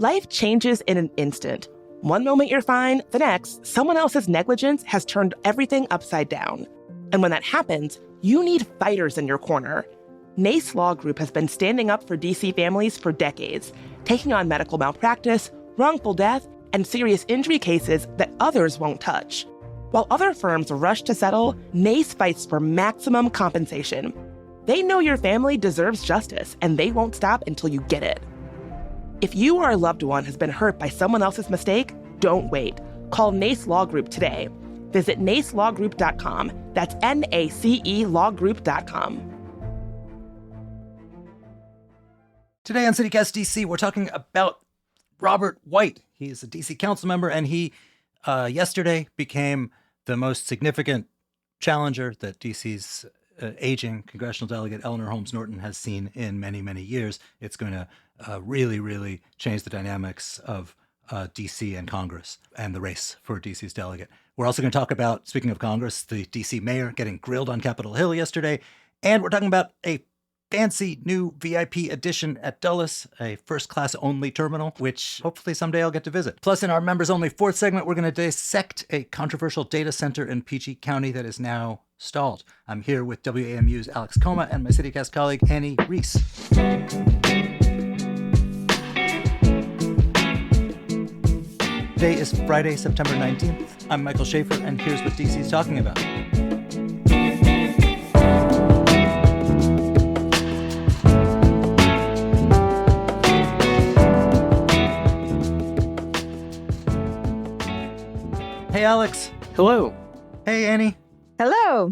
Life changes in an instant. One moment you're fine, the next, someone else's negligence has turned everything upside down. And when that happens, you need fighters in your corner. NACE Law Group has been standing up for DC families for decades, taking on medical malpractice, wrongful death, and serious injury cases that others won't touch. While other firms rush to settle, NACE fights for maximum compensation. They know your family deserves justice, and they won't stop until you get it. If you or a loved one has been hurt by someone else's mistake, don't wait. Call NACE Law Group today. Visit nacelawgroup.com. That's NACE lawgroup.com. Today on CityCast DC, we're talking about Robert White. He's a DC council member, and he yesterday became the most significant challenger that DC's aging congressional delegate Eleanor Holmes Norton has seen in many, many years. It's going to really, really change the dynamics of DC and Congress and the race for DC's delegate. We're also going to talk about, speaking of Congress, the DC mayor getting grilled on Capitol Hill yesterday. And we're talking about a fancy new VIP addition at Dulles, a first-class only terminal, which hopefully someday I'll get to visit. Plus, in our members-only fourth segment, we're going to dissect a controversial data center in PG County that is now stalled. I'm here with WAMU's Alex Coma and my CityCast colleague, Annie Reese. Today is Friday, September 19th. I'm Michael Schaefer, and here's what DC's talking about. Hey, Alex. Hello. Hey, Annie. Hello. All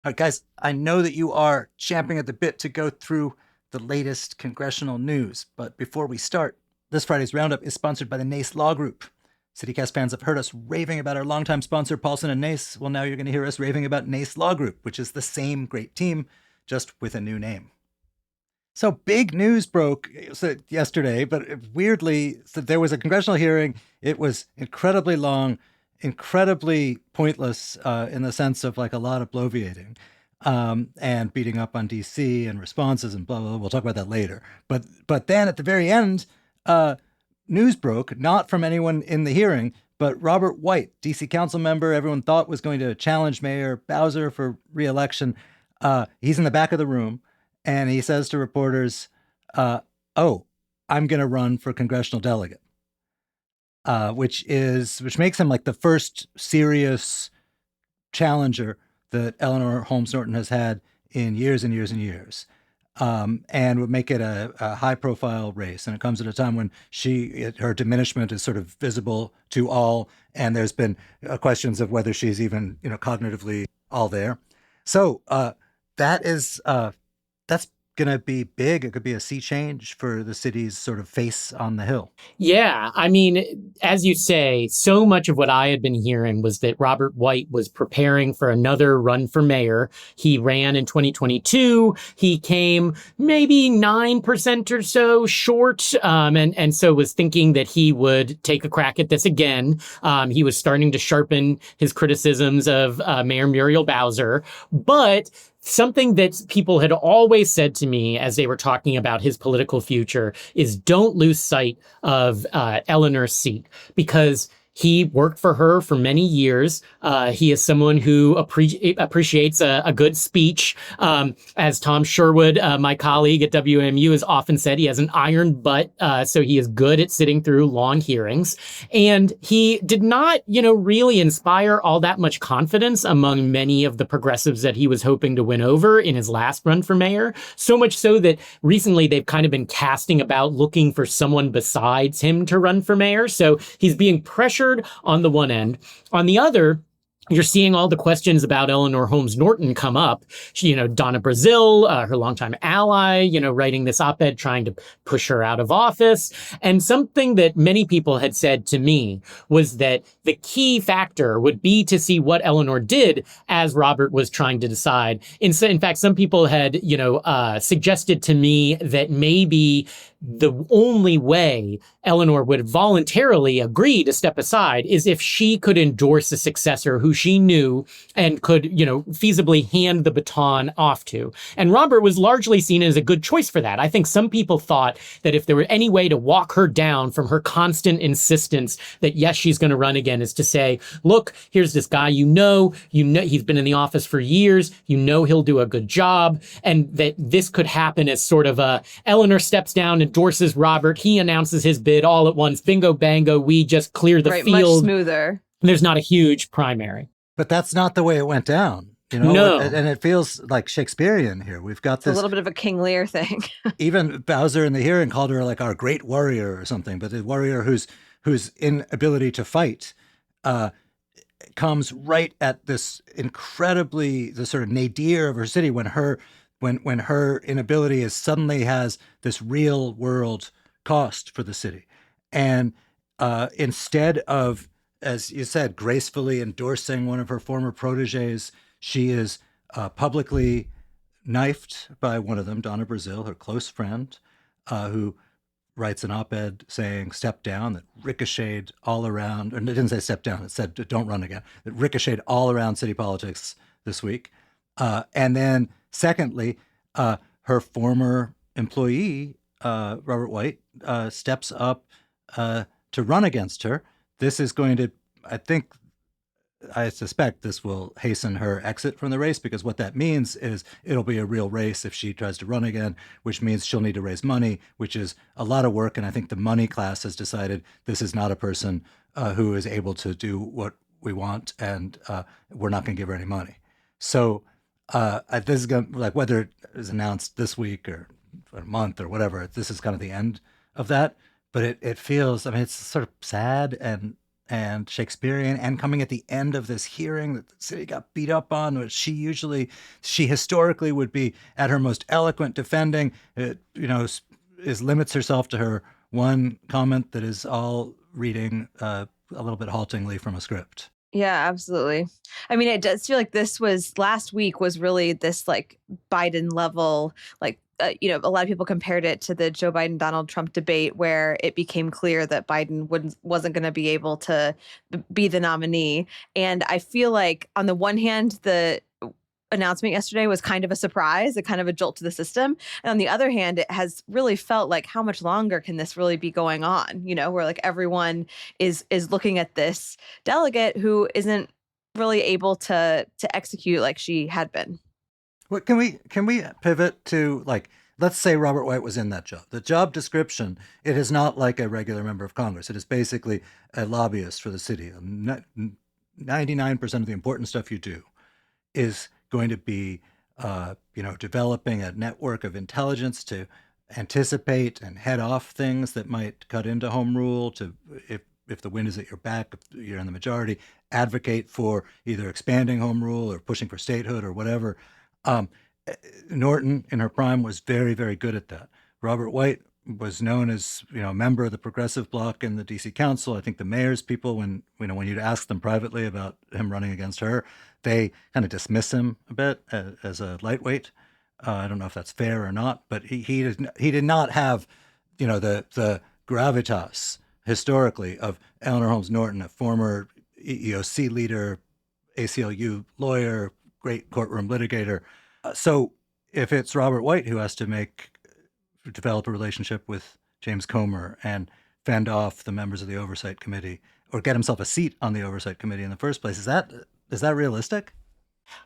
right, guys, I know that you are champing at the bit to go through the latest congressional news. But before we start, this Friday's Roundup is sponsored by the NACE Law Group. CityCast fans have heard us raving about our longtime sponsor, Paulson and Nace. Well, now you're going to hear us raving about NACE Law Group, which is the same great team, just with a new name. So big news broke yesterday, but weirdly, so there was a congressional hearing. It was incredibly long, incredibly pointless in the sense of like a lot of bloviating and beating up on DC and responses and blah, blah, blah. We'll talk about that later. But then at the very end, news broke, not from anyone in the hearing, but Robert White, DC council member, everyone thought was going to challenge Mayor Bowser for re-election. He's in the back of the room and he says to reporters, I'm going to run for congressional delegate. Which makes him like the first serious challenger that Eleanor Holmes Norton has had in years and years and years, and would make it a high-profile race. And it comes at a time when her diminishment is sort of visible to all, and there's been questions of whether she's even cognitively all there. So that's going to be big. It could be a sea change for the city's sort of face on the Hill. Yeah, I mean, as you say, so much of what I had been hearing was that Robert White was preparing for another run for mayor. He ran in 2022. He came maybe 9% or so short, and so was thinking that he would take a crack at this again. He was starting to sharpen his criticisms of Mayor Muriel Bowser, but something that people had always said to me as they were talking about his political future is don't lose sight of Eleanor's seat, because he worked for her for many years. He is someone who appreciates a good speech. As Tom Sherwood, my colleague at WMU, has often said, he has an iron butt, so he is good at sitting through long hearings. And he did not, really inspire all that much confidence among many of the progressives that he was hoping to win over in his last run for mayor. So much so that recently they've kind of been casting about looking for someone besides him to run for mayor. So he's being pressured on the one end. On the other, you're seeing all the questions about Eleanor Holmes Norton come up. She, Donna Brazile, her longtime ally, writing this op-ed trying to push her out of office. And something that many people had said to me was that the key factor would be to see what Eleanor did as Robert was trying to decide. In fact, some people had, suggested to me that maybe the only way Eleanor would voluntarily agree to step aside is if she could endorse a successor who she knew and could, feasibly hand the baton off to. And Robert was largely seen as a good choice for that. I think some people thought that if there were any way to walk her down from her constant insistence that, yes, she's going to run again, is to say, look, here's this guy, he's been in the office for years, he'll do a good job, and that this could happen as sort of a Eleanor steps down, endorses Robert, he announces his bid all at once, bingo bango, we just clear the field. Much smoother. There's not a huge primary. But that's not the way it went down. No. And it feels like Shakespearean here. We've got this a little bit of a King Lear thing. Even Bowser in the hearing called her like our great warrior or something, but the warrior whose inability to fight comes right at this incredibly the sort of nadir of her city when her inability suddenly has this real world cost for the city. And instead of, as you said, gracefully endorsing one of her former proteges, she is publicly knifed by one of them, Donna Brazil, her close friend, who writes an op-ed saying step down, that ricocheted all around, or it didn't say step down, it said don't run again, that ricocheted all around city politics this week. And then secondly, her former employee, Robert White, steps up to run against her. This is going to, I suspect this will hasten her exit from the race, because what that means is it'll be a real race if she tries to run again, which means she'll need to raise money, which is a lot of work. And I think the money class has decided this is not a person who is able to do what we want, and we're not going to give her any money. So this is going to, like, whether it is announced this week or a month or whatever, this is kind of the end of that. But it feels, it's sort of sad and Shakespearean, and coming at the end of this hearing that the city got beat up on, which she historically would be at her most eloquent defending, limits herself to her one comment that is all reading a little bit haltingly from a script. Yeah, absolutely. It does feel like last week was really this like Biden level, like, a lot of people compared it to the Joe Biden, Donald Trump debate, where it became clear that Biden wasn't going to be able to be the nominee. And I feel like on the one hand, the announcement yesterday was kind of a surprise, a kind of a jolt to the system. And on the other hand, it has really felt like, how much longer can this really be going on? Where like everyone is looking at this delegate who isn't really able to execute like she had been. What can we pivot to, like, let's say Robert White was in that job. The job description, it is not like a regular member of Congress. It is basically a lobbyist for the city. 99% of the important stuff you do is going to be, developing a network of intelligence to anticipate and head off things that might cut into home rule, to, if the wind is at your back, if you're in the majority, advocate for either expanding home rule or pushing for statehood or whatever. Norton in her prime was very, very good at that. Robert White was known as, a member of the progressive bloc in the DC Council. I think the mayor's people, when you'd ask them privately about him running against her, they kind of dismiss him a bit as a lightweight. I don't know if that's fair or not, but he did not have, the gravitas historically of Eleanor Holmes Norton, a former EEOC leader, ACLU lawyer, great courtroom litigator. So if it's Robert White who has to develop a relationship with James Comer and fend off the members of the Oversight Committee, or get himself a seat on the Oversight Committee in the first place, is that realistic?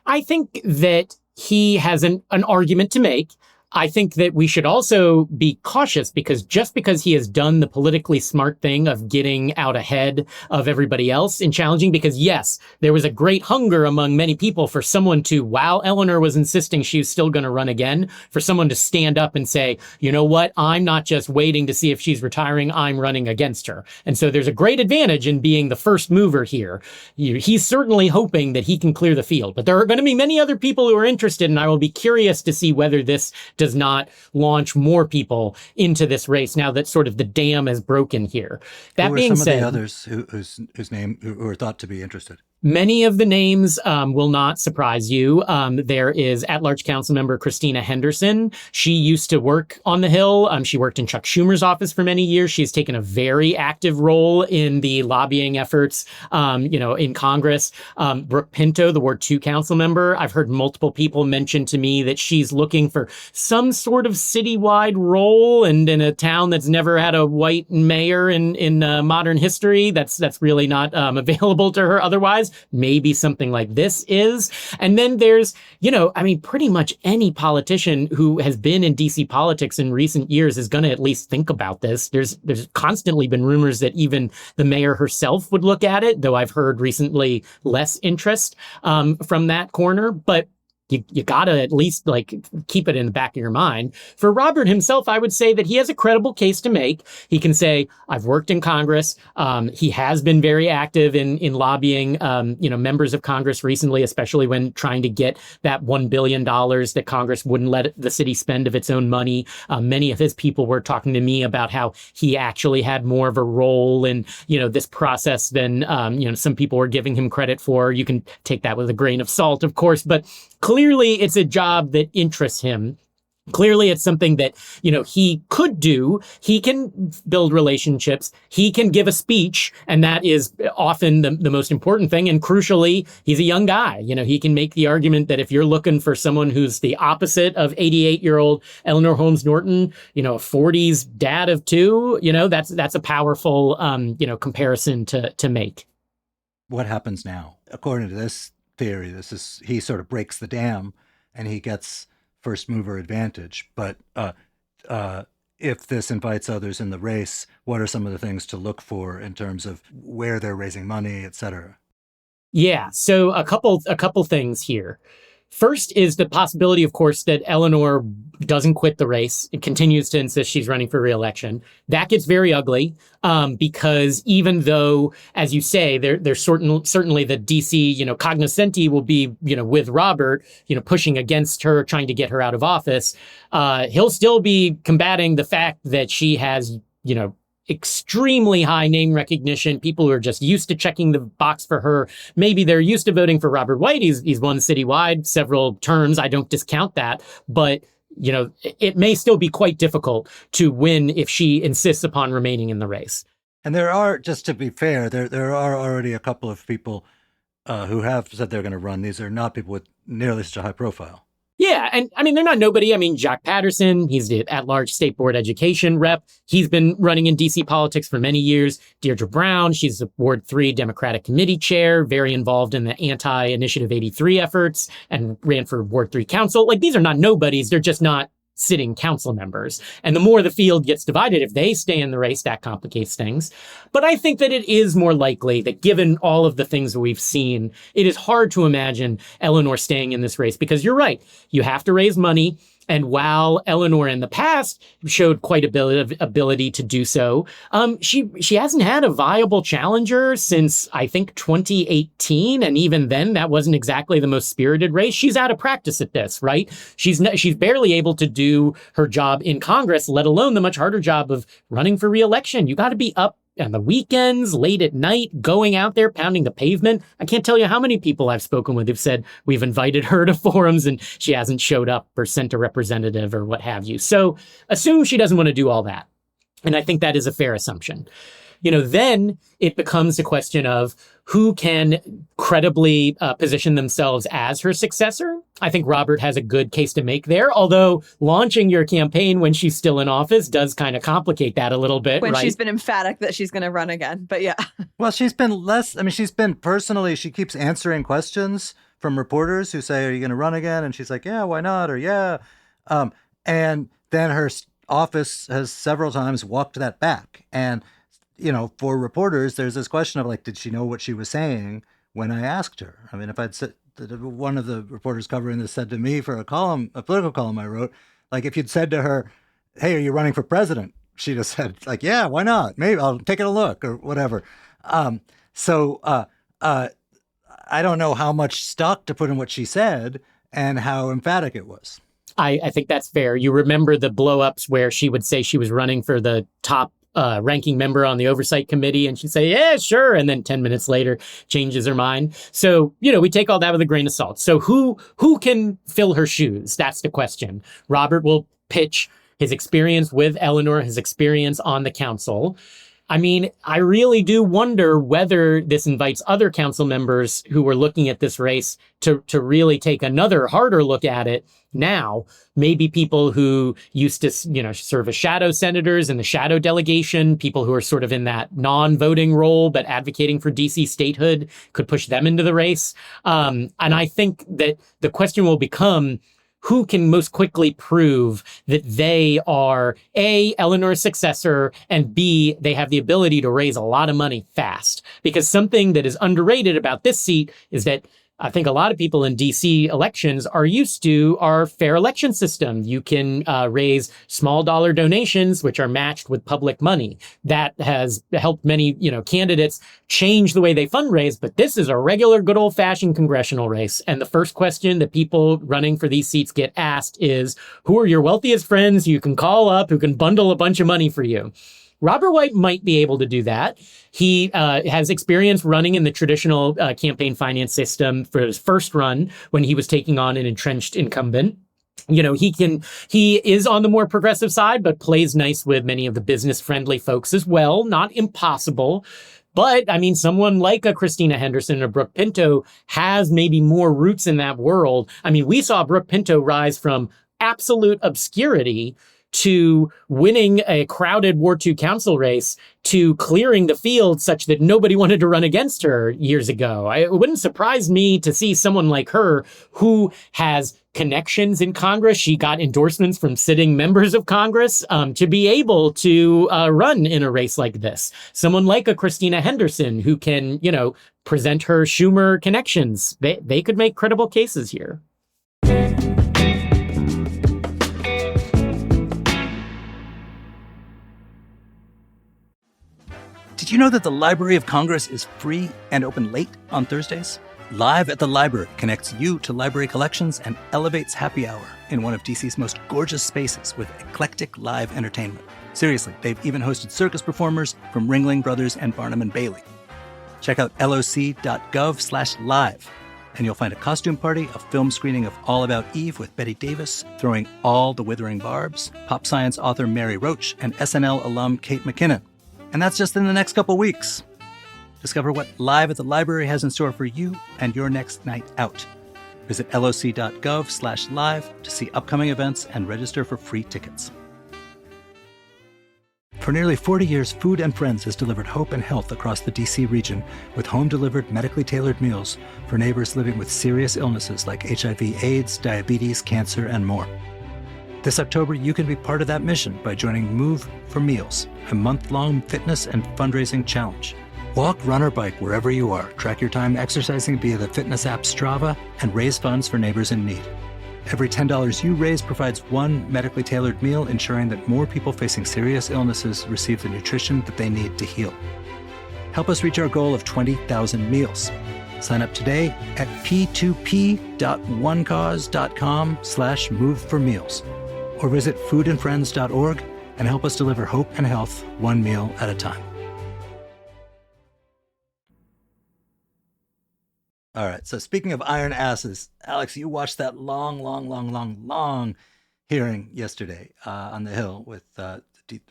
I think that he has an argument to make. I think that we should also be cautious, because just because he has done the politically smart thing of getting out ahead of everybody else in challenging, because yes, there was a great hunger among many people for someone to, while Eleanor was insisting she was still going to run again, for someone to stand up and say, you know what, I'm not just waiting to see if she's retiring, I'm running against her. And so there's a great advantage in being the first mover here. He's certainly hoping that he can clear the field, but there are going to be many other people who are interested, and I will be curious to see whether this does not launch more people into this race now that sort of the dam is broken here. That being said, some of the others whose name who are thought to be interested? Many of the names will not surprise you. There is at-large council member Christina Henderson. She used to work on the Hill. She worked in Chuck Schumer's office for many years. She's taken a very active role in the lobbying efforts, in Congress. Brooke Pinto, the Ward 2 council member. I've heard multiple people mention to me that she's looking for some sort of citywide role, and in a town that's never had a white mayor in modern history. That's really not available to her otherwise. Maybe something like this is. And then there's, pretty much any politician who has been in DC politics in recent years is going to at least think about this. There's constantly been rumors that even the mayor herself would look at it, though I've heard recently less interest from that corner. But you gotta at least keep it in the back of your mind. For Robert himself, I would say that he has a credible case to make. He can say, I've worked in Congress. He has been very active in lobbying, members of Congress recently, especially when trying to get that $1 billion that Congress wouldn't let the city spend of its own money. Many of his people were talking to me about how he actually had more of a role in, this process than, some people were giving him credit for. You can take that with a grain of salt, of course, but clearly it's a job that interests him. Clearly, it's something that, he could do. He can build relationships. He can give a speech. And that is often the most important thing. And crucially, he's a young guy. He can make the argument that if you're looking for someone who's the opposite of 88-year-old Eleanor Holmes Norton, a 40s dad of two, that's a powerful, comparison to make. What happens now? According to this theory, he sort of breaks the dam and he gets first mover advantage. But if this invites others in the race, what are some of the things to look for in terms of where they're raising money, et cetera? Yeah, so a couple things here. First is the possibility, of course, that Eleanor doesn't quit the race and continues to insist she's running for re-election. That gets very ugly because even though, as you say, there's certainly the DC, cognoscenti will be, with Robert, pushing against her, trying to get her out of office. He'll still be combating the fact that she has, extremely high name recognition. People who are just used to checking the box for her. Maybe they're used to voting for Robert White. He's won citywide several terms. I don't discount that. But, it may still be quite difficult to win if she insists upon remaining in the race. And there are, just to be fair, there are already a couple of people who have said they're going to run. These are not people with nearly such a high profile. Yeah, and they're not nobody. Jack Patterson, he's the at-large state board education rep. He's been running in D.C. politics for many years. Deirdre Brown, she's the Ward 3 Democratic Committee chair, very involved in the anti-Initiative 83 efforts, and ran for Ward 3 council. These are not nobodies. They're just not sitting council members. And the more the field gets divided, if they stay in the race, that complicates things. But I think that it is more likely that given all of the things that we've seen, it is hard to imagine Eleanor staying in this race because you're right. You have to raise money. And while Eleanor in the past showed quite ability to do so, she hasn't had a viable challenger since, I think, 2018. And even then, that wasn't exactly the most spirited race. She's out of practice at this, right? She's barely able to do her job in Congress, let alone the much harder job of running for re-election. You got to be up on the weekends, late at night, going out there, pounding the pavement. I can't tell you how many people I've spoken with who've said we've invited her to forums and she hasn't showed up or sent a representative or what have you. So assume she doesn't want to do all that. And I think that is a fair assumption. Then it becomes a question of who can credibly position themselves as her successor. I think Robert has a good case to make there, although launching your campaign when she's still in office does kind of complicate that a little bit. When right? She's been emphatic that she's going to run again. But yeah. Well, she's been she keeps answering questions from reporters who say, are you going to run again? And she's like, yeah, why not? Or yeah. And then her office has several times walked that back. And for reporters, there's this question of did she know what she was saying when I asked her? If I'd said, one of the reporters covering this said to me for a political column I wrote, if you'd said to her, hey, are you running for president? She'd have said yeah, why not? Maybe I'll take a look or whatever. So I don't know how much stock to put in what she said and how emphatic it was. I think that's fair. You remember the blow-ups where she would say she was running for the top ranking member on the oversight committee, and she'd say, yeah, sure. And then 10 minutes later, changes her mind. So, we take all that with a grain of salt. So who can fill her shoes? That's the question. Robert will pitch his experience with Eleanor, his experience on the council. I mean, I really do wonder whether this invites other council members who were looking at this race to really take another harder look at it now. Maybe people who used to, serve as shadow senators in the shadow delegation, people who are sort of in that non-voting role but advocating for DC statehood could push them into the race. And I think that the question will become, who can most quickly prove that they are A, Eleanor's successor, and B, they have the ability to raise a lot of money fast? Because something that is underrated about this seat is that I think a lot of people in DC elections are used to our fair election system. You can raise small dollar donations, which are matched with public money. That has helped many, candidates change the way they fundraise. But this is a regular, good old fashioned congressional race. And the first question that people running for these seats get asked is, who are your wealthiest friends you can call up, who can bundle a bunch of money for you? Robert White might be able to do that. He has experience running in the traditional campaign finance system for his first run when he was taking on an entrenched incumbent. He is on the more progressive side, but plays nice with many of the business friendly folks as well. Not impossible. But I mean, someone like a Christina Henderson or Brooke Pinto has maybe more roots in that world. I mean, we saw Brooke Pinto rise from absolute obscurity to winning a crowded Ward II council race, to clearing the field such that nobody wanted to run against her years ago. It wouldn't surprise me to see someone like her who has connections in Congress. She got endorsements from sitting members of Congress to be able to run in a race like this. Someone like a Christina Henderson who can, present her Schumer connections. They could make credible cases here. Did you know that the Library of Congress is free and open late on Thursdays? Live at the Library connects you to library collections and elevates happy hour in one of DC's most gorgeous spaces with eclectic live entertainment. Seriously, they've even hosted circus performers from Ringling Brothers and Barnum & Bailey. Check out loc.gov/live, and you'll find a costume party, a film screening of All About Eve with Bette Davis, throwing all the Withering Barbs, pop science author Mary Roach, and SNL alum Kate McKinnon. And that's just in the next couple weeks. Discover what Live at the Library has in store for you and your next night out. Visit loc.gov/live to see upcoming events and register for free tickets. For nearly 40 years, Food and Friends has delivered hope and health across the DC region with home-delivered, medically tailored meals for neighbors living with serious illnesses like HIV/AIDS, diabetes, cancer, and more. This October, you can be part of that mission by joining Move for Meals, a month-long fitness and fundraising challenge. Walk, run, or bike wherever you are. Track your time exercising via the fitness app Strava and raise funds for neighbors in need. Every $10 you raise provides one medically tailored meal, ensuring that more people facing serious illnesses receive the nutrition that they need to heal. Help us reach our goal of 20,000 meals. Sign up today at p2p.onecause.com/moveformeals. Or visit foodandfriends.org and help us deliver hope and health one meal at a time. All right, so speaking of iron asses, Alex, you watched that long hearing yesterday on the Hill with the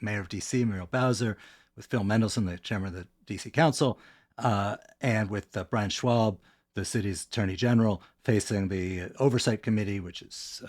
mayor of D.C., Muriel Bowser, with Phil Mendelson, the chairman of the D.C. Council, and with Brian Schwab, the city's attorney general, facing the oversight committee, which is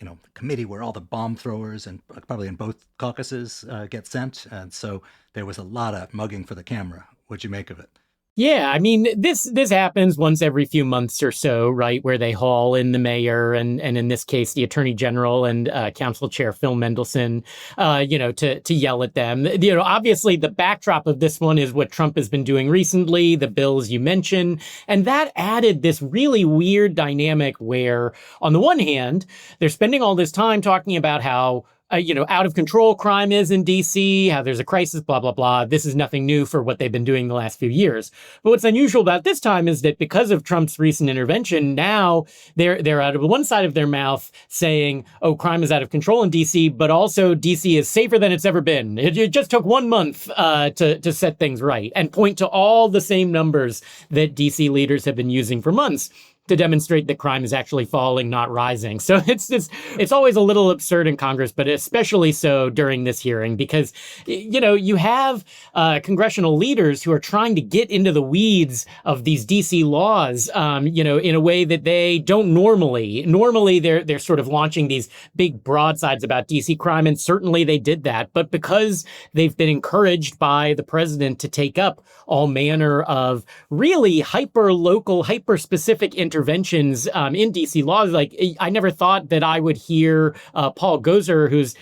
the committee where all the bomb throwers and probably in both caucuses get sent. And so there was a lot of mugging for the camera. What'd you make of it? Yeah, I mean, this happens once every few months or so, right, where they haul in the mayor and in this case, the attorney general and council chair Phil Mendelson, to yell at them. Obviously, the backdrop of this one is what Trump has been doing recently, the bills you mentioned. And that added this really weird dynamic where, on the one hand, they're spending all this time talking about how out of control crime is in DC, how there's a crisis, blah, blah, blah. This is nothing new for what they've been doing the last few years. But what's unusual about this time is that because of Trump's recent intervention, now they're out of one side of their mouth saying, oh, crime is out of control in DC, but also DC is safer than it's ever been. It just took 1 month to set things right, and point to all the same numbers that DC leaders have been using for months to demonstrate that crime is actually falling, not rising. So it's always a little absurd in Congress, but especially so during this hearing, because, you have congressional leaders who are trying to get into the weeds of these DC laws, in a way that they don't normally. Normally, they're sort of launching these big broadsides about DC crime, and certainly they did that. But because they've been encouraged by the president to take up all manner of really hyper-local, hyper-specific interventions in DC laws. Like, I never thought that I would hear Paul Gosar, who's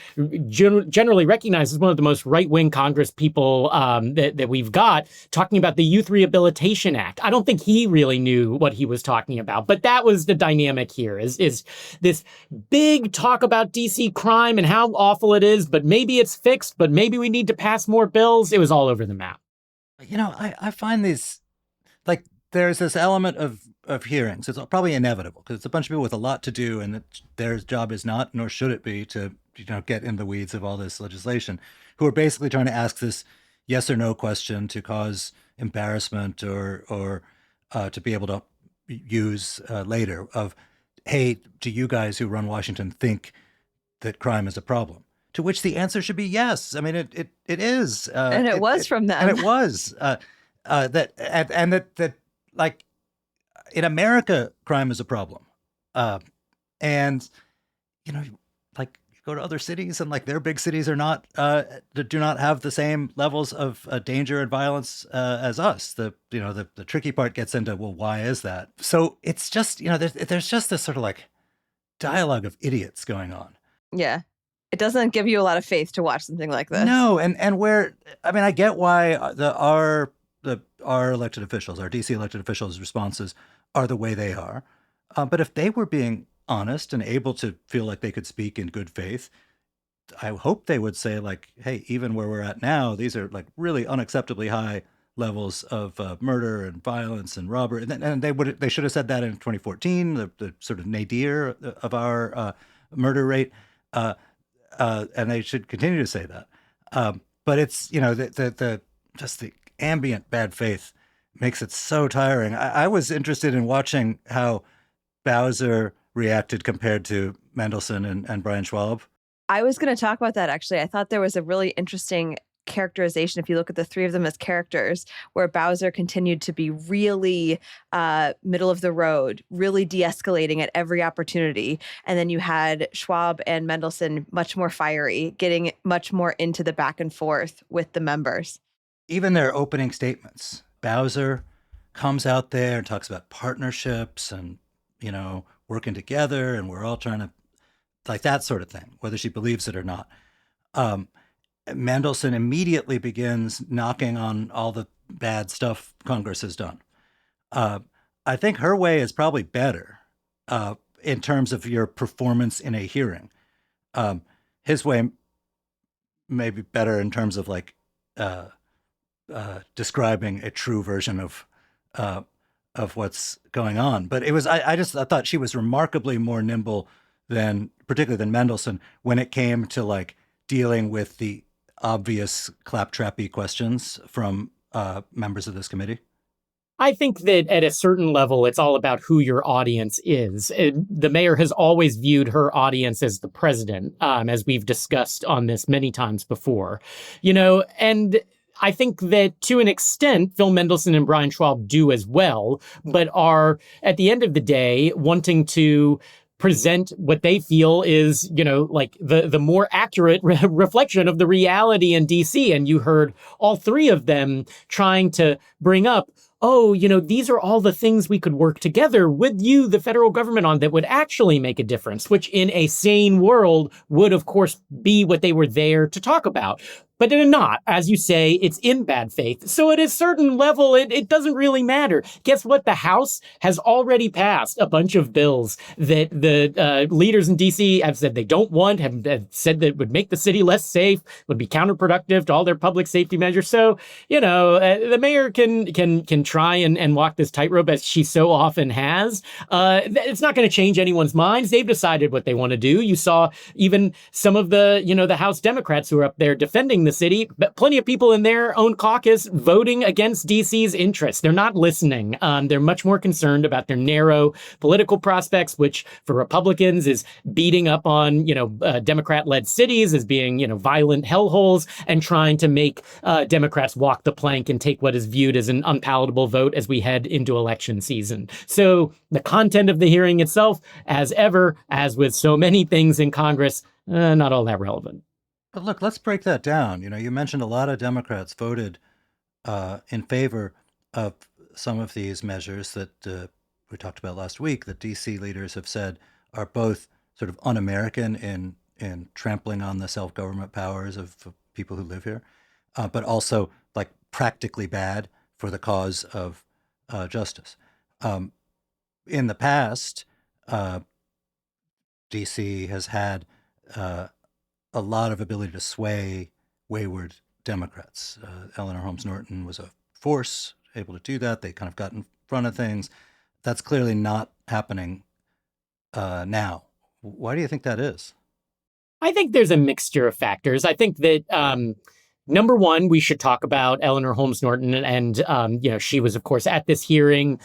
generally recognized as one of the most right-wing Congress people that we've got, talking about the Youth Rehabilitation Act. I don't think he really knew what he was talking about, but that was the dynamic here, is this big talk about DC crime and how awful it is, but maybe it's fixed, but maybe we need to pass more bills. It was all over the map. I find these, like, there's this element of hearings. It's probably inevitable because it's a bunch of people with a lot to do, and their job is not, nor should it be, to get in the weeds of all this legislation, who are basically trying to ask this yes or no question to cause embarrassment or to be able to use later of, hey, do you guys who run Washington think that crime is a problem? To which the answer should be yes. I mean, it is, and it was from them, and it was that like in America, crime is a problem, and like you go to other cities and like their big cities are not do not have the same levels of danger and violence as us. The tricky part gets into, well, why is that? So it's just there's just this sort of like dialogue of idiots going on. Yeah. It doesn't give you a lot of faith to watch something like this. No, and where, I mean, I get why our elected officials, our DC elected officials' responses are the way they are. But if they were being honest and able to feel like they could speak in good faith, I hope they would say, like, hey, even where we're at now, these are like really unacceptably high levels of murder and violence and robbery. And they should have said that in 2014, the sort of nadir of our murder rate. And they should continue to say that. But it's, the just the ambient bad faith makes it so tiring. I was interested in watching how Bowser reacted compared to Mendelson and Brian Schwab. I was going to talk about that, actually. I thought there was a really interesting characterization, if you look at the three of them as characters, where Bowser continued to be really middle of the road, really de-escalating at every opportunity. And then you had Schwab and Mendelson much more fiery, getting much more into the back and forth with the members. Even their opening statements, Bowser comes out there and talks about partnerships and, working together, and we're all trying to, like, that sort of thing, whether she believes it or not. Mendelson immediately begins knocking on all the bad stuff Congress has done. I think her way is probably better in terms of your performance in a hearing. His way may be better in terms of like describing a true version of what's going on. But it was I thought she was remarkably more nimble particularly than Mendelson when it came to like dealing with the obvious claptrappy questions from members of this committee? I think that at a certain level, it's all about who your audience is. The mayor has always viewed her audience as the president, as we've discussed on this many times before, and I think that to an extent, Phil Mendelson and Brian Schwab do as well, but are at the end of the day wanting to present what they feel is, like the more accurate reflection of the reality in DC. And you heard all three of them trying to bring up, these are all the things we could work together with you, the federal government, on that would actually make a difference, which in a sane world would, of course, be what they were there to talk about. But they're not. As you say, it's in bad faith. So at a certain level, it doesn't really matter. Guess what? The House has already passed a bunch of bills that the leaders in D.C. have said they don't want, have said that would make the city less safe, would be counterproductive to all their public safety measures. So, the mayor can try and walk this tightrope as she so often has. It's not going to change anyone's minds. They've decided what they want to do. You saw even some of the House Democrats who are up there defending the city, but plenty of people in their own caucus voting against DC's interests. They're not listening. They're much more concerned about their narrow political prospects, which for Republicans is beating up on, Democrat-led cities as being, violent hellholes, and trying to make Democrats walk the plank and take what is viewed as an unpalatable vote as we head into election season. So the content of the hearing itself, as ever, as with so many things in Congress, not all that relevant. But look, let's break that down. You mentioned a lot of Democrats voted in favor of some of these measures that we talked about last week that DC leaders have said are both sort of un-American in trampling on the self-government powers of people who live here, but also like practically bad for the cause of justice. In the past, DC has had a lot of ability to sway wayward Democrats. Eleanor Holmes Norton was a force able to do that. They kind of got in front of things. That's clearly not happening now. Why do you think that is? I think there's a mixture of factors. I think that number one, we should talk about Eleanor Holmes Norton. And, she was, of course, at this hearing,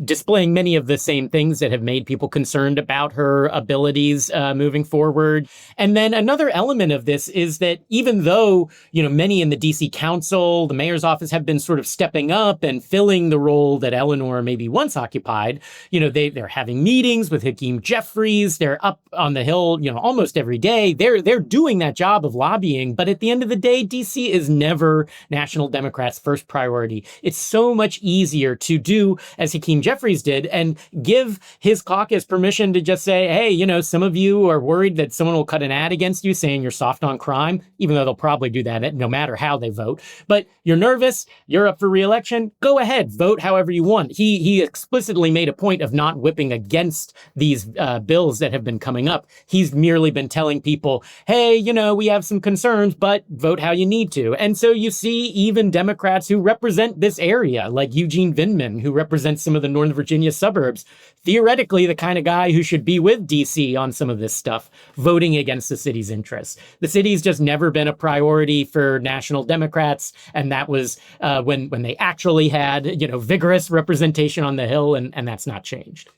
displaying many of the same things that have made people concerned about her abilities moving forward. And then another element of this is that even though, many in the DC Council, the mayor's office have been sort of stepping up and filling the role that Eleanor maybe once occupied, they're having meetings with Hakeem Jeffries. They're up on the Hill, almost every day. They're doing that job of lobbying. But at the end of the day, DC is never National Democrats' first priority. It's so much easier to do as Hakeem Jeffries did and give his caucus permission to just say, hey, some of you are worried that someone will cut an ad against you saying you're soft on crime, even though they'll probably do that no matter how they vote. But you're nervous, you're up for re-election, go ahead, vote however you want. He explicitly made a point of not whipping against these bills that have been coming up. He's merely been telling people, hey, we have some concerns, but vote how you need to. And so you see even Democrats who represent this area, like Eugene Vindman, who represents some of the Northern Virginia suburbs, theoretically the kind of guy who should be with DC on some of this stuff, voting against the city's interests. The city's just never been a priority for National Democrats, and that was when they actually had, vigorous representation on the Hill, and that's not changed.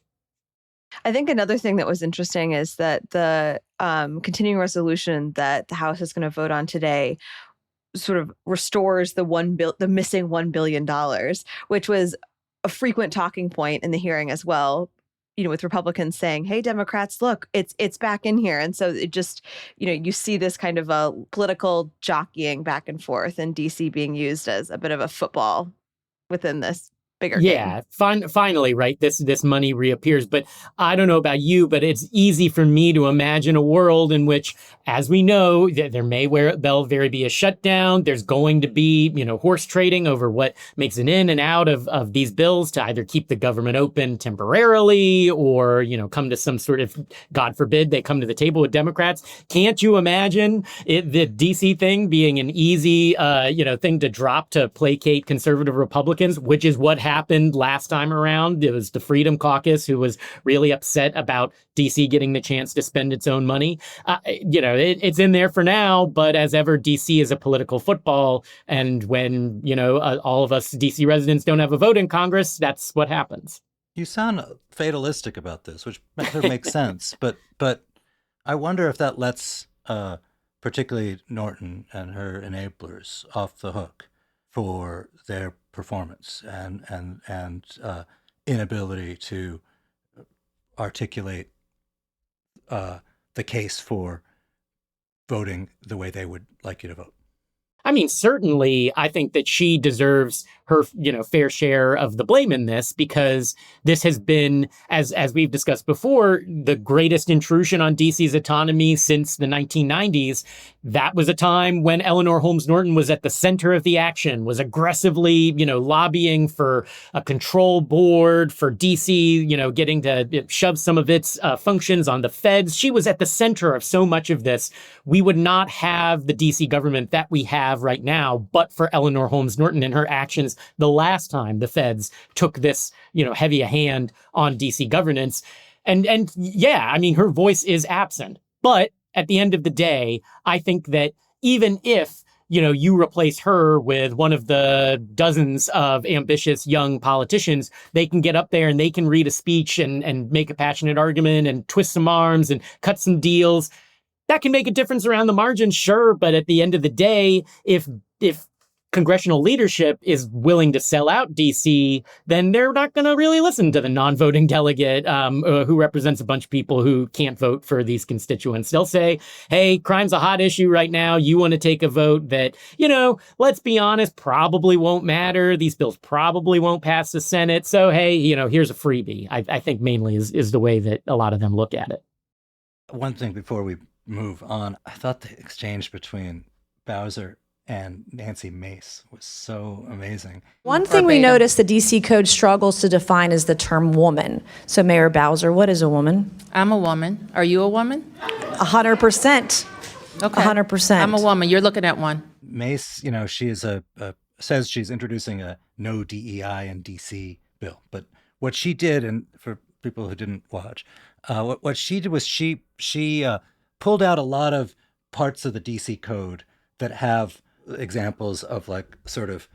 I think another thing that was interesting is that the continuing resolution that the House is going to vote on today sort of restores the missing $1 billion, which was a frequent talking point in the hearing as well, with Republicans saying, hey, Democrats, look, it's back in here. And so it just, you see this kind of a political jockeying back and forth, and DC being used as a bit of a football within this bigger game. Finally, right, this money reappears. But I don't know about you, but it's easy for me to imagine a world in which, as we know, there may very be a shutdown. There's going to be, horse trading over what makes it in and out of these bills to either keep the government open temporarily or, come to some sort of, God forbid, they come to the table with Democrats. Can't you imagine the DC thing being an easy, thing to drop to placate conservative Republicans, which is what happened last time around? It was the Freedom Caucus who was really upset about DC getting the chance to spend its own money. It's in there for now, but as ever, DC is a political football. And when, all of us DC residents don't have a vote in Congress, that's what happens. You sound fatalistic about this, which makes sense. But I wonder if that lets particularly Norton and her enablers off the hook for their performance and inability to articulate the case for voting the way they would like you to vote. I mean, certainly, I think that she deserves her, fair share of the blame in this, because this has been, as we've discussed before, the greatest intrusion on DC's autonomy since the 1990s. That was a time when Eleanor Holmes Norton was at the center of the action, was aggressively, lobbying for a control board, for DC, getting to shove some of its functions on the feds. She was at the center of so much of this. We would not have the DC government that we have right now, but for Eleanor Holmes Norton and her actions the last time the feds took this, heavy a hand on DC governance. And yeah, I mean, her voice is absent. But at the end of the day, I think that even if you replace her with one of the dozens of ambitious young politicians, they can get up there and they can read a speech and make a passionate argument and twist some arms and cut some deals. That can make a difference around the margins, sure. But at the end of the day, if congressional leadership is willing to sell out DC, then they're not going to really listen to the non-voting delegate who represents a bunch of people who can't vote for these constituents. They'll say, hey, crime's a hot issue right now. You want to take a vote that, let's be honest, probably won't matter. These bills probably won't pass the Senate. So, hey, here's a freebie. I think mainly is the way that a lot of them look at it. One thing before we move on, I thought the exchange between Bowser and Nancy Mace was so amazing. One thing we noticed the DC Code struggles to define is the term woman. So Mayor Bowser, what is a woman? I'm a woman. Are you a woman? 100%. Okay. 100%. I'm a woman. You're looking at one. Mace, she is says she's introducing a no DEI in DC bill. But what she did, and for people who didn't watch, what she did was she pulled out a lot of parts of the DC Code that have examples of sort of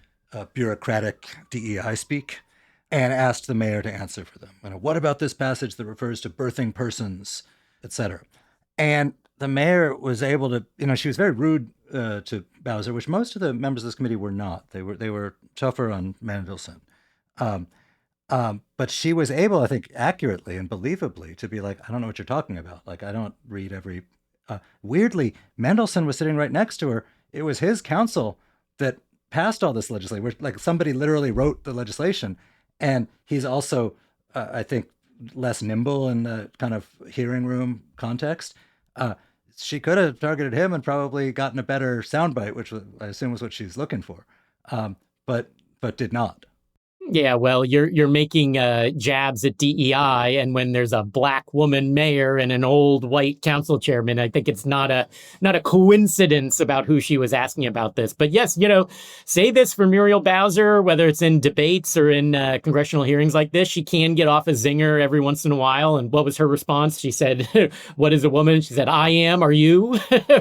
bureaucratic DEI speak, and asked the mayor to answer for them. What about this passage that refers to birthing persons, etc.? And the mayor was able to, she was very rude to Bowser, which most of the members of this committee were not. They were tougher on Mendelsohn. But she was able, I think, accurately and believably to be like, I don't know what you're talking about. I don't read every... weirdly, Mendelsohn was sitting right next to her. It was his council that passed all this legislation. Somebody literally wrote the legislation. And he's also, I think, less nimble in the kind of hearing room context. She could have targeted him and probably gotten a better soundbite, which I assume was what she's looking for, but did not. Yeah, well, you're making jabs at DEI, and when there's a black woman mayor and an old white council chairman, I think it's not a coincidence about who she was asking about this. But yes, say this for Muriel Bowser, whether it's in debates or in congressional hearings like this, she can get off a zinger every once in a while. And what was her response? She said, "What is a woman?" She said, "I am. Are you?"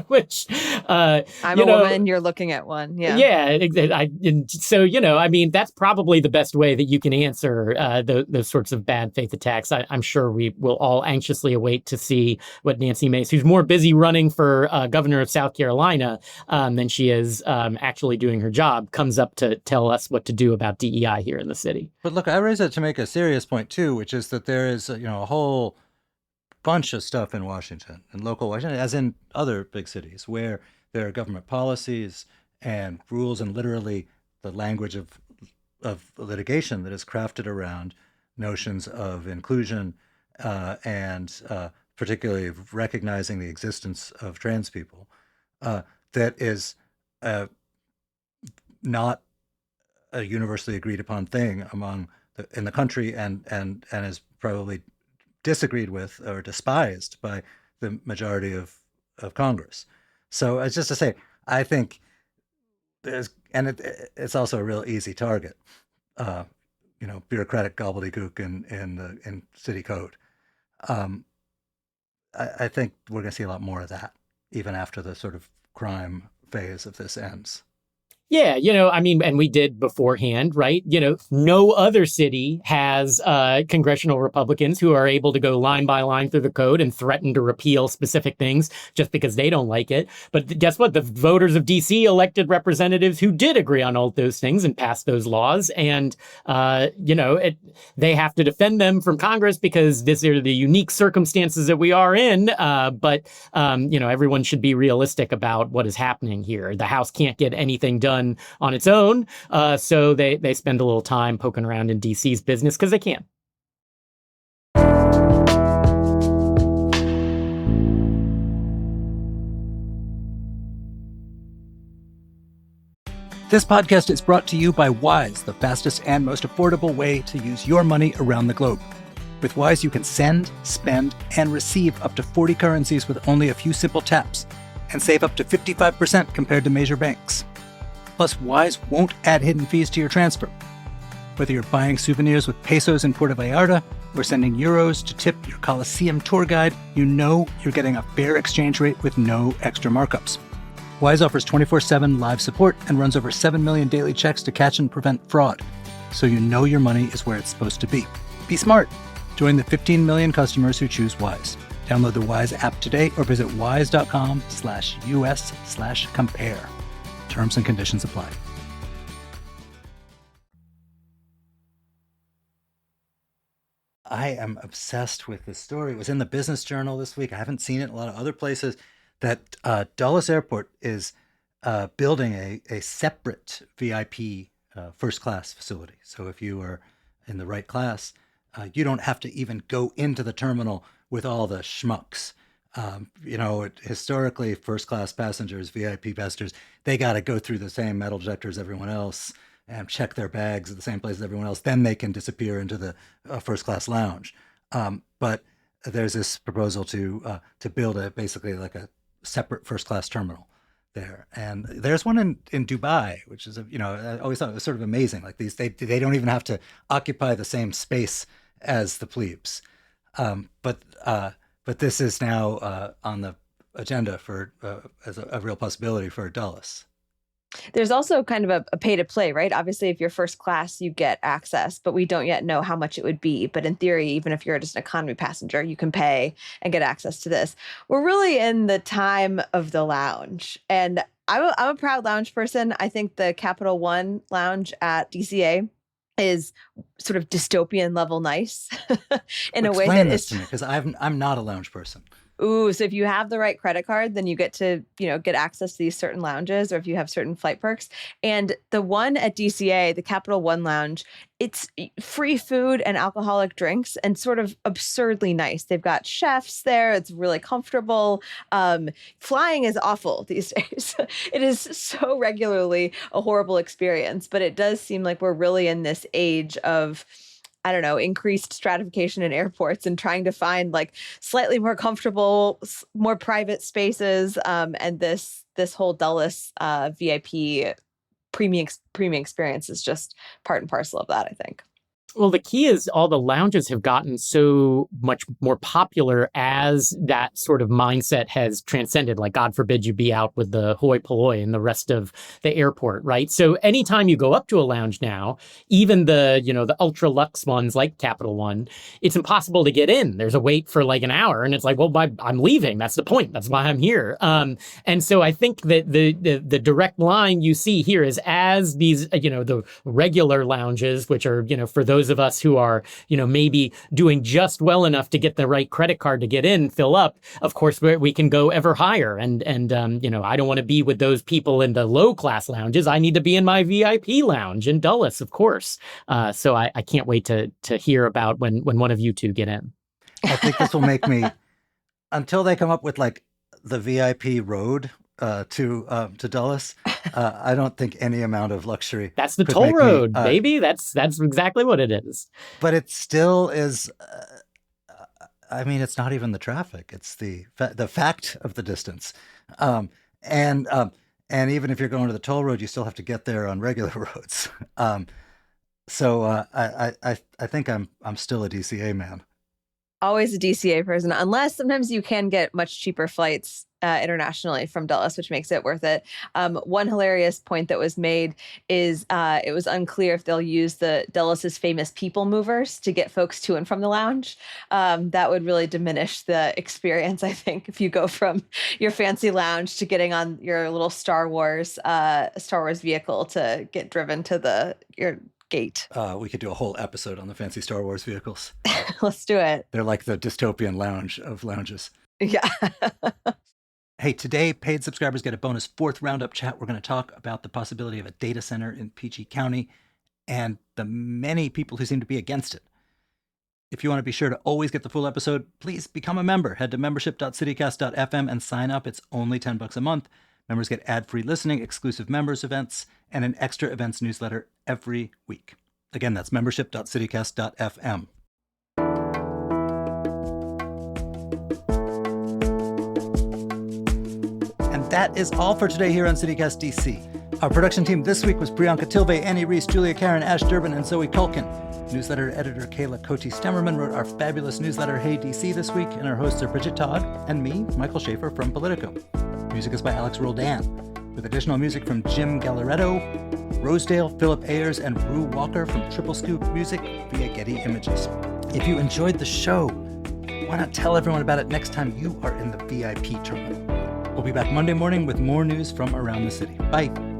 Which I'm a woman. You're looking at one. Yeah. Yeah. So I mean, that's probably the best way that you can answer those sorts of bad faith attacks. I'm sure we will all anxiously await to see what Nancy Mace, who's more busy running for governor of South Carolina than she is actually doing her job, comes up to tell us what to do about DEI here in the city. But look, I raise it to make a serious point too, which is that there is a whole bunch of stuff in Washington, in local Washington, as in other big cities, where there are government policies and rules and literally the language of litigation that is crafted around notions of inclusion and particularly of recognizing the existence of trans people, that is not a universally agreed upon thing in the country and is probably disagreed with or despised by the majority of Congress. So it's just to say, I think it's also a real easy target, bureaucratic gobbledygook in city code. I think we're going to see a lot more of that, even after the sort of crime phase of this ends. Yeah, I mean, and we did beforehand, right? No other city has congressional Republicans who are able to go line by line through the code and threaten to repeal specific things just because they don't like it. But guess what? The voters of D.C. elected representatives who did agree on all those things and passed those laws. And, they have to defend them from Congress because these are the unique circumstances that we are in. But everyone should be realistic about what is happening here. The House can't get anything done run on its own. So they spend a little time poking around in DC's business because they can. This podcast is brought to you by Wise, the fastest and most affordable way to use your money around the globe. With Wise, you can send, spend, and receive up to 40 currencies with only a few simple taps, and save up to 55% compared to major banks. Plus, Wise won't add hidden fees to your transfer. Whether you're buying souvenirs with pesos in Puerto Vallarta or sending euros to tip your Colosseum tour guide, you know you're getting a fair exchange rate with no extra markups. Wise offers 24/7 live support and runs over 7 million daily checks to catch and prevent fraud, so you know your money is where it's supposed to be. Be smart. Join the 15 million customers who choose Wise. Download the Wise app today or visit wise.com/US/compare. Terms and conditions apply. I am obsessed with this story. It was in the Business Journal this week. I haven't seen it in a lot of other places. That Dulles Airport is building a separate VIP first class facility. So if you are in the right class, you don't have to even go into the terminal with all the schmucks. Historically, first class passengers, VIP passengers, they got to go through the same metal detectors as everyone else and check their bags at the same place as everyone else. Then they can disappear into the first class lounge. But there's this proposal to build basically like a separate first class terminal there, and there's one in Dubai, which is I always thought it was sort of amazing. Like they don't even have to occupy the same space as the plebes, but this is now on the agenda for as a real possibility for Dulles. There's also kind of a pay to play, right? Obviously, if you're first class, you get access, but we don't yet know how much it would be. But in theory, even if you're just an economy passenger, you can pay and get access to this. We're really in the time of the lounge. And I'm a proud lounge person. I think the Capital One lounge at DCA is sort of dystopian level nice in a way that is to me, because I'm not a lounge person. Ooh, so if you have the right credit card, then you get to, get access to these certain lounges, or if you have certain flight perks. And the one at DCA, the Capital One Lounge, it's free food and alcoholic drinks and sort of absurdly nice. They've got chefs there. It's really comfortable. Flying is awful these days. It is so regularly a horrible experience, but it does seem like we're really in this age of, I don't know, increased stratification in airports and trying to find like slightly more comfortable, more private spaces. And this whole Dulles VIP premium experience is just part and parcel of that, I think. Well, the key is all the lounges have gotten so much more popular as that sort of mindset has transcended. Like, God forbid you be out with the hoi polloi and the rest of the airport, right? So anytime you go up to a lounge now, even the ultra luxe ones like Capital One, it's impossible to get in. There's a wait for like an hour, and it's like, well, I'm leaving. That's the point. That's why I'm here. And so I think that the direct line you see here is as these, the regular lounges, which are, for those of us who are, maybe doing just well enough to get the right credit card to get in, fill up, of course, we can go ever higher. And I don't want to be with those people in the low class lounges. I need to be in my VIP lounge in Dulles, of course. So I can't wait to hear about when one of you two get in. I think this will make me, until they come up with like the VIP road to Dulles, I don't think any amount of luxury. That's the toll road, baby. That's exactly what it is. But it still is. It's not even the traffic; it's the fact of the distance. And even if you're going to the toll road, you still have to get there on regular roads. So I think I'm still a DCA man. Always a DCA person, unless sometimes you can get much cheaper flights internationally from Dulles, which makes it worth it. One hilarious point that was made is it was unclear if they'll use the Dulles' famous people movers to get folks to and from the lounge. That would really diminish the experience, I think, if you go from your fancy lounge to getting on your little Star Wars vehicle to get driven to your gate. We could do a whole episode on the fancy Star Wars vehicles. Let's do it. They're like the dystopian lounge of lounges. Yeah. Hey, today, paid subscribers get a bonus 4th roundup chat. We're going to talk about the possibility of a data center in PG County and the many people who seem to be against it. If you want to be sure to always get the full episode, please become a member. Head to membership.citycast.fm and sign up. It's only $10 a month. Members get ad-free listening, exclusive members events, and an extra events newsletter every week. Again, that's membership.citycast.fm. And that is all for today here on CityCast DC. Our production team this week was Priyanka Tilve, Annie Reese, Julia Karen, Ash Durbin, and Zoe Culkin. Newsletter editor Kayla Cote-Stemmerman wrote our fabulous newsletter Hey DC this week, and our hosts are Bridget Todd and me, Michael Schaefer from Politico. Music is by Alex Roldan, with additional music from Jim Galleretto, Rosedale, Philip Ayers, and Rue Walker from Triple Scoop Music via Getty Images. If you enjoyed the show, why not tell everyone about it next time you are in the VIP terminal? We'll be back Monday morning with more news from around the city. Bye.